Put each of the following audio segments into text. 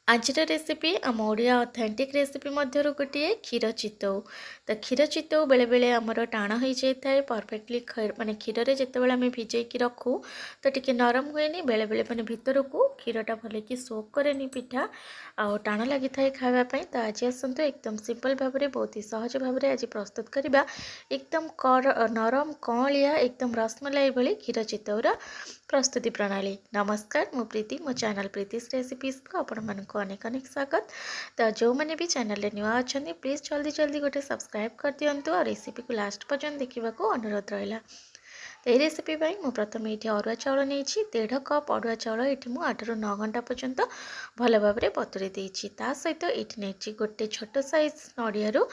आजर recipe आम Odia authentic recipe मध्य गोटे क्षीर चितौ। तो क्षीर चितौ बेले बेले आमर टाण हो जाए परफेक्टली माने क्षीर रे जिते आम भिजेकी रखू तो टिके नरम हुए बेले बेले माने भितर को क्षीरटा भल कि सोक करे पिठा आउ टाण लगी था खावाई। तो आज आसतु एकदम सिंपल भाव में बहुत ही सहज भाव में आज प्रस्तुत करवा एकदम नरम कलिया एकदम रसमलाई भली क्षीर चितौर प्रस्तुति प्रणाली। नमस्कार मु प्रीति मो चैनल प्रीतिस रेसिपीज को आपण मानक अनेक अनेक स्वागत। तो जो मैंने भी चैनल नुआ अच्छा प्लीज जल्दी जल्दी गोटे सब्सक्राइब कर दिंतु और रेसिपी को लास्ट पर्यंत देखा अनुरोध रहा। तो ये रेसिपी मु प्रथम ये अरुआ चाउल नहीं 1.5 कप अरुआ चाउल ये 8 ରୁ 9 घंटा पर्यंत भल भाव में बतुरी देती। सहित ये नहीं गोटे छोट साइज नड़िया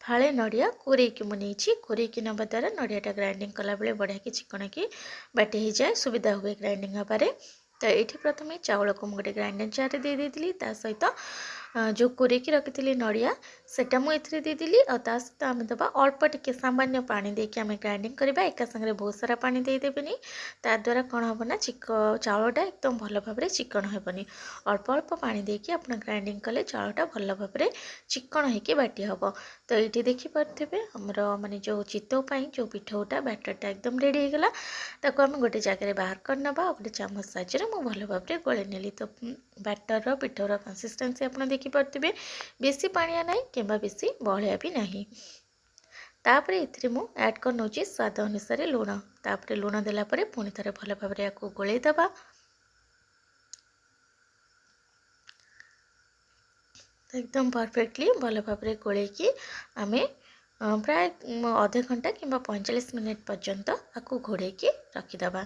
फाड़े नड़िया कोरेकी मुझे कोरेकी नवा द्वारा नड़ियाटा ग्राइंडिंग कला बेले बढ़िया कि चिकन की बाटी हो जाए सुविधा हुए ग्राइंडिंग हबारे। तो ये प्रथम चाउल को मुझे ग्राइंडिंग जार दे देती सहित जो कोरेकी रखी नड़िया सेटा मुझे देदेली और सहित आम दबा अल्प टिके सामान्य पानी देके आम ग्राइंडिंग करवा एका संगे बहुत सारा पानी देदेनि ताद्वारा कौन हम ना चाउलटा एकदम भल भाव में चिकन हेबनी। अल्प अल्प पानी देके आप ग्राइंडिंग कले चाउलटा भल भाव में चिकन होगी बाटी हम। तो ये देखिपे आमर माने जो चितौ जो पिठौटा बैटरटा एकदम रेडी हो गला ताको आम गोटे जगह बाहर कर नबा गोटे चामच साइज मु भल भाव में गोले नेली। तो बैटर पिठौर कंसिस्टेंसी आप देखिपे बेसी पानिया ना कि बेसी बहलिया भी नहीं। तापर ये मु ऐड कर नौची स्वाद अनुसार लुण तापर लुण देला परे पुणी थे भल भाव में आपको गोले दबा। तो एकदम परफेक्टली भल भाव में गोले की आमे प्राय आधे घंटा कि 45 मिनिट पर्यंत आपको घोड़े की रखीदबा।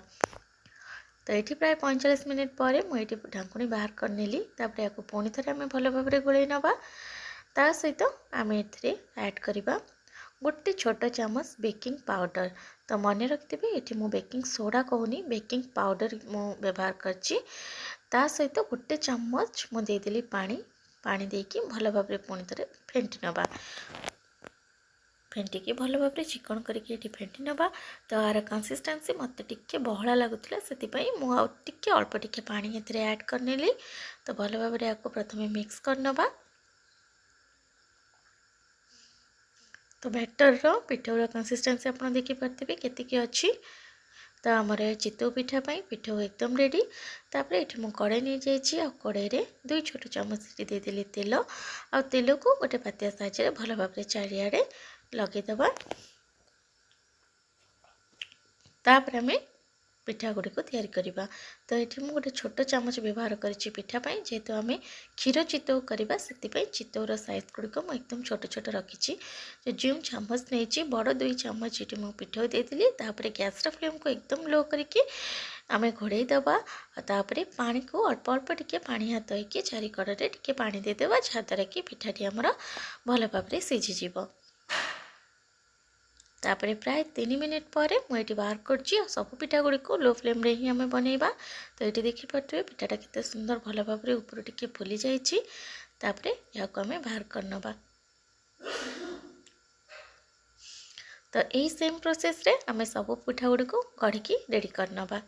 तो ये प्राय 45 मिनिट पर मुझे ढाकुणी बाहर कर नेली तापर आपको पुणी थे आम भल भाव में गोले नवा। ता सहित आम ए ऐड करवा गोटे छोट चामच बेकिंग पाउडर। तो मन रखिथे ये मु बेकिंग सोडा कहूनी बेकिंग पाउडर मु व्यवहार करची। ता सहित गोटे चामच मु देदेली पानी देकी भल भाव में पुणी थे फेंटी नवा फेंटिकी भल भाव में चिकन करके फेंटी नवा। तो यार कंसिस्टेंसी मत टिके बहला लगुला से मुझे अल्प टिके पानी ए ऐड करनेली। तो भल भाव में आपको प्रथम मिक्स कर नवा। तो बैटर पिठौर कंसिस्टेंसी आप देखिपे केतिकी अच्छी। तो आमर चितौ पिठा पिठौ एकदम रेडी। तापर ये मुझे कड़े नहीं जाइए कड़े 2 छोट चामच देदेली तेल आ तेल को गोटे पातिया साइज भल भाव में चारिआडे लगेदबा। तापर आम पिठा गुड़ी को तैयारी करवा। तो ये मुझे गोटे छोट चामच व्यवहार करी पिठापी जेहेतु आम क्षीर चितौ करवा से चितौर साइज गुड़िक मुझे एकदम छोट छोट रखी। जो चामच नहीं बड़ 2 चामच ये मुझे पिठा देदेली तापर गैस फ्लेम को एकदम लो करके आम घोड़े दबा। तापर पानी को अल्प अल्प टिके पानी हाथ होइके चारिकड़े टिके पानी देदेबा जहाँद्वारा कि पिठाटी आमर भल भाव में सीझीज। तापर प्राय 3 मिनिट पर मुझे बाहर कर सब पिठा गुड़ी को लो फ्लेम रे ही आम बनइबा। तो ये देखिपे पिठाटा केते सुंदर भल भाव में ऊपर टिके फुली जाइए। तापर या आम बाहर कर नबा। तो यही सेम प्रोसेस रे आम सब पिठा गुड़ी को गढ़ी रेडी कर नबा।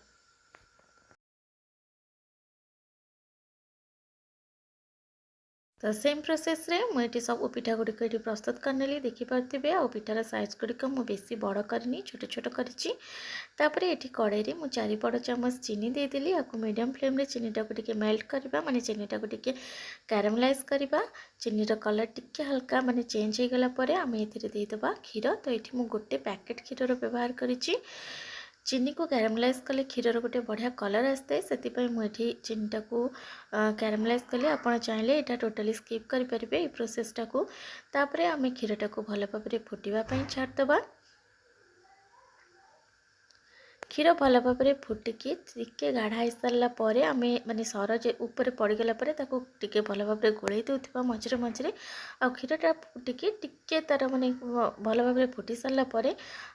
तो सेम प्रोसेस रे मुझे सब पिठा गुड़िक ये प्रस्तुत करनेली देखिपे आ पिठार साइज गुड़िक मु बेसी बड़ करनी छोट छोट करी। तापर ये कड़े मु 4 बड़ चामच चीनी देदेली आपको मीडियम फ्लेम रे चीनीटा को टिके मेल्ट करवा माने चीनीटा को टिके कैरामलाइज करवा। चीनीर कलर टिके हल्का माने चेंज हो गला परे आम एथिरे देदेबा क्षीर। तो ये मु गोटे पैकेट क्षीर व्यवहार करी। चीनी को कैरामलाइज कले क्षीर गोटे बढ़िया कलर आसता है मुझे चीनीटा को कैरामलाइज कले आप चाहिए यहाँ टोटाली स्किप करेंगे ये प्रोसेसटा को। तापर आम क्षीरटा को भल भाव में फुटापी छाड़दबा। क्षीर भल भाव में फुटिकी टिके गाढ़ा हो सारापर आम माने सर ऊपर पड़गला टिके भल भाव में गोल दूसरा मझे मझे आ क्षीरटा फुटिकी टिके तार माने भल भाव में फुटी सारापर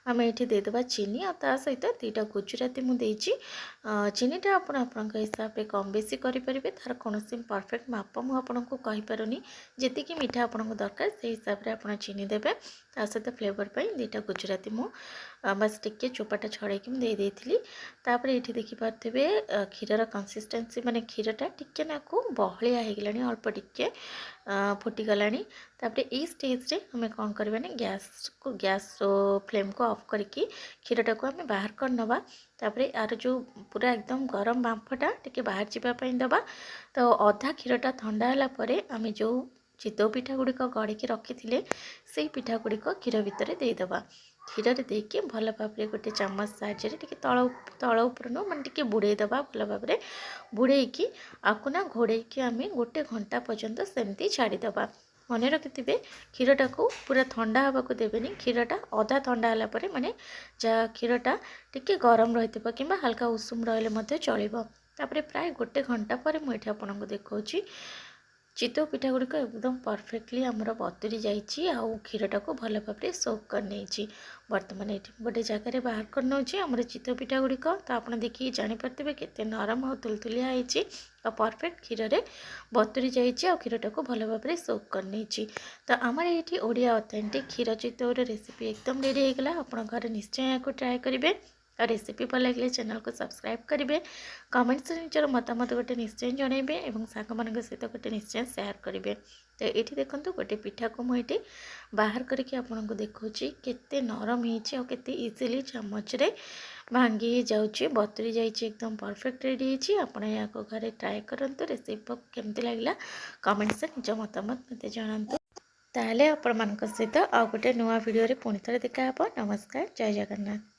आम ये देदेबा चीनी आ सहित 2टा गुजराती मुझे चीनीटा आपण हिसाब से कम बेसी करेंगे तार कौन परफेक्ट माप मुझे कहीपरूनी जी मीठा आपको दरकार से हिसाब से आप चीनी देवे। ता सहित फ्लेवर पर 2टा गुजराती मु बस टिके चोपाटा छड़ेकी दे देती। तापर ये देखिपे क्षीर कंसिस्टेंसी माने क्षीरटा टिके नाकू बहलिया होगला अल्प टिके फुटीगला। तापर ये स्टेज रे हमें कौन करवा गैस फ्लेम को ऑफ करके क्षीरटा को आम बाहर कर नवा। तापर यार जो पूरा एकदम गरम बांफटा टिके बाहर जावाई दबा। तो अधा क्षीरटा ठंडा है आम जो चितौ पिठा गुड़िक गढ़ी रखी से पिठा गुड़िक क्षीर भितर देदेबा। क्षीर देकी भल भाव गोटे चामच साहाଯ୍य टे तल उपर नु माने टे बुड़ेदेबा। भल भाव बुड़ेकी आपको ना घोड़ेकी आम 1 घंटा पर्यंत सेमती छाड़ीदबा। मन रखिथे क्षीरटा को पूरा ठंडा हवा को देवेनि। क्षीरटा अधा ठंडा है माने जहाँ क्षीरटा टिके गरम रही कि हल्का उषुम रही चलो। तापर प्राय 1 घंटा पर मुझे आपको देखा चितौ पिठा गुड़िक एकदम परफेक्टली आमर बतुरी जाइए। क्षीरटा को भल भाव सोक कर नहीं बर्तमान ये गोटे जगार बाहर कर नौची आमर चितौ पिठा गुड़िक। तो आप देखिए जानीपारे केते नरम और तुलतुलिया होती परफेक्ट क्षीर रे बतुरी जाइए। क्षीरटा को भल भाव सोक कर नहीं। तो आमर ये ओडिया ऑथेंटिक क्षीर चितौर रेसिपी एकदम रेडी होगला। आप घर निश्चय यहाँ ट्राए करेंगे और रेसिपी भल लगे चैनल को सब्सक्राइब करेंगे। कमेंट्स निजर मतामत गोटे निश्चय जनइबे और सांग मान सहित गोटे निश्चय शेयर करेंगे। तो ये देखो गोटे पिठा को मुझे बाहर करके आपको देखा केते नरम होते इजिली चामच रे भांगी जाऊँगी बतुरी जाइए एकदम परफेक्ट रेडी होती। आप घर ट्राए करूँ रेसिपी केमती लगला कमेंट्स निज मतामत मत जानतु। ताहले आपण मान सहित आ गोटे नुआ वीडियो रे पुणी थे देखा। नमस्कार, जय जगन्नाथ।